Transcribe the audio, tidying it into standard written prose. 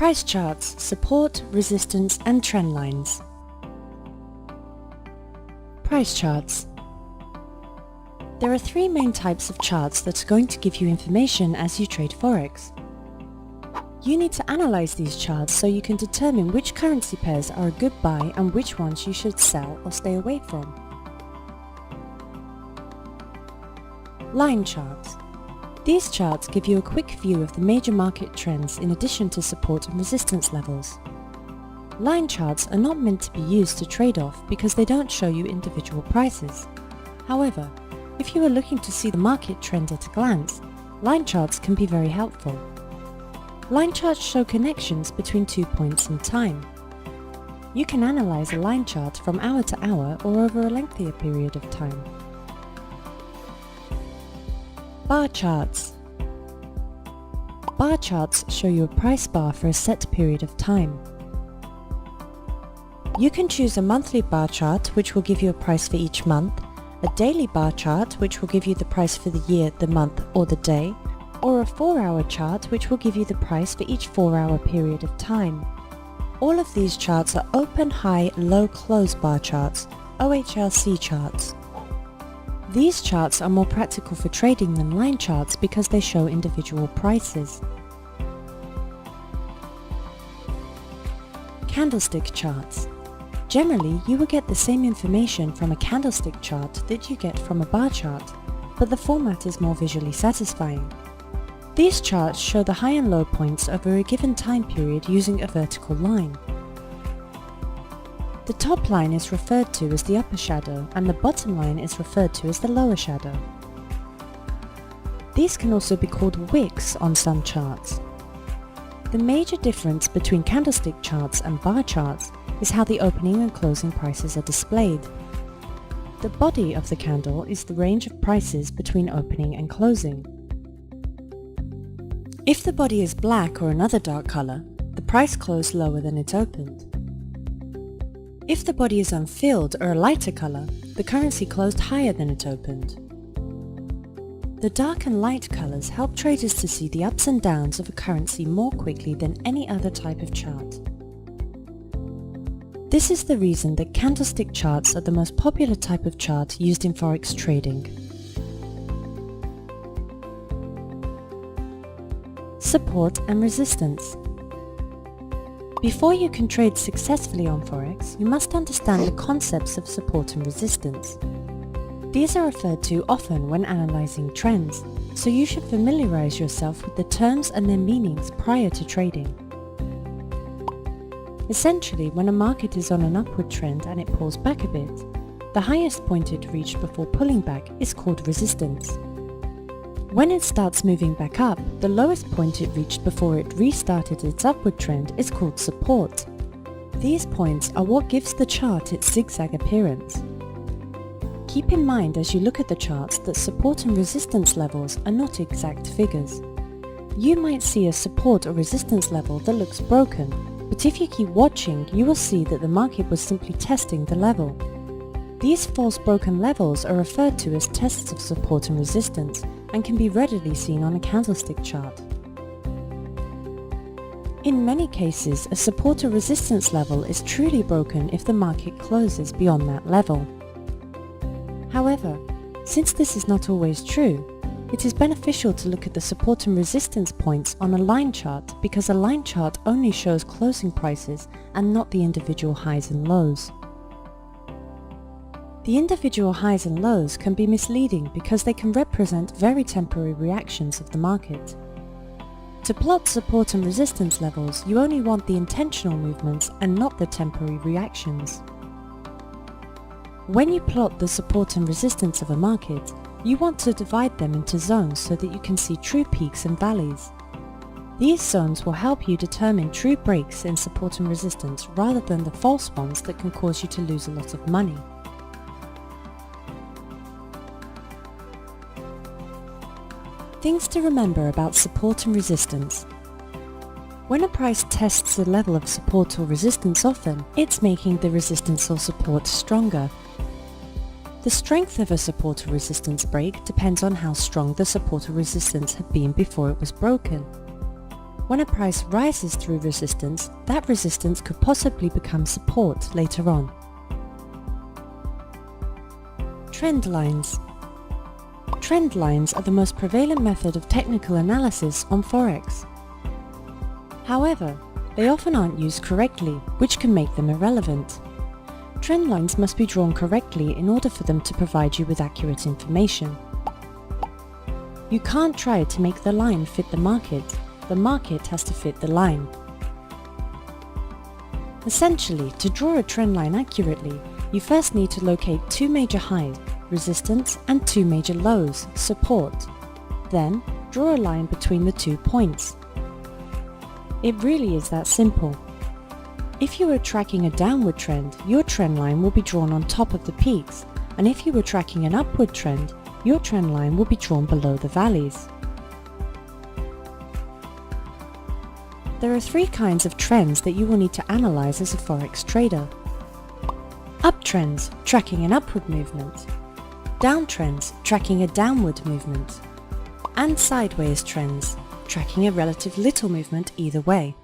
Price charts, support, resistance and trend lines. Price charts. There are three main types of charts that are going to give you information as you trade Forex. You need to analyze these charts so you can determine which currency pairs are a good buy and which ones you should sell or stay away from. Line charts. These charts give you a quick view of the major market trends in addition to support and resistance levels. Line charts are not meant to be used to trade off because they don't show you individual prices. However, if you are looking to see the market trend at a glance, line charts can be very helpful. Line charts show connections between 2 points in time. You can analyze a line chart from hour to hour or over a lengthier period of time. Bar charts. Bar charts show you a price bar for a set period of time. You can choose a monthly bar chart, which will give you a price for each month, a daily bar chart, which will give you the price for the year, the month, or the day, or a 4-hour chart, which will give you the price for each 4-hour period of time. All of these charts are open, high, low, close bar charts, OHLC charts. These charts are more practical for trading than line charts because they show individual prices. Candlestick charts. Generally, you will get the same information from a candlestick chart that you get from a bar chart, but the format is more visually satisfying. These charts show the high and low points over a given time period using a vertical line. The top line is referred to as the upper shadow and the bottom line is referred to as the lower shadow. These can also be called wicks on some charts. The major difference between candlestick charts and bar charts is how the opening and closing prices are displayed. The body of the candle is the range of prices between opening and closing. If the body is black or another dark color, the price closed lower than it opened. If the body is unfilled or a lighter color, the currency closed higher than it opened. The dark and light colors help traders to see the ups and downs of a currency more quickly than any other type of chart. This is the reason that candlestick charts are the most popular type of chart used in Forex trading. Support and resistance. Before you can trade successfully on Forex, you must understand the concepts of support and resistance. These are referred to often when analyzing trends, so you should familiarize yourself with the terms and their meanings prior to trading. Essentially, when a market is on an upward trend and it pulls back a bit, the highest point it reached before pulling back is called resistance. When it starts moving back up, the lowest point it reached before it restarted its upward trend is called support. These points are what gives the chart its zigzag appearance. Keep in mind as you look at the charts that support and resistance levels are not exact figures. You might see a support or resistance level that looks broken, but if you keep watching, you will see that the market was simply testing the level. These false broken levels are referred to as tests of support and resistance and can be readily seen on a candlestick chart. In many cases, a support or resistance level is truly broken if the market closes beyond that level. However, since this is not always true, it is beneficial to look at the support and resistance points on a line chart because a line chart only shows closing prices and not the individual highs and lows. The individual highs and lows can be misleading because they can represent very temporary reactions of the market. To plot support and resistance levels, you only want the intentional movements and not the temporary reactions. When you plot the support and resistance of a market, you want to divide them into zones so that you can see true peaks and valleys. These zones will help you determine true breaks in support and resistance rather than the false ones that can cause you to lose a lot of money. Things to remember about support and resistance. When a price tests a level of support or resistance often, it's making the resistance or support stronger. The strength of a support or resistance break depends on how strong the support or resistance had been before it was broken. When a price rises through resistance, that resistance could possibly become support later on. Trend lines. Trend lines are the most prevalent method of technical analysis on Forex. However, they often aren't used correctly, which can make them irrelevant. Trend lines must be drawn correctly in order for them to provide you with accurate information. You can't try to make the line fit the market has to fit the line. Essentially, to draw a trend line accurately, you first need to locate two major highs, resistance, and two major lows, support. Then, draw a line between the 2 points. It really is that simple. If you are tracking a downward trend, your trend line will be drawn on top of the peaks, and if you were tracking an upward trend, your trend line will be drawn below the valleys. There are 3 kinds of trends that you will need to analyze as a Forex trader. Uptrends, tracking an upward movement. Downtrends, tracking a downward movement. And sideways trends, tracking a relative little movement either way.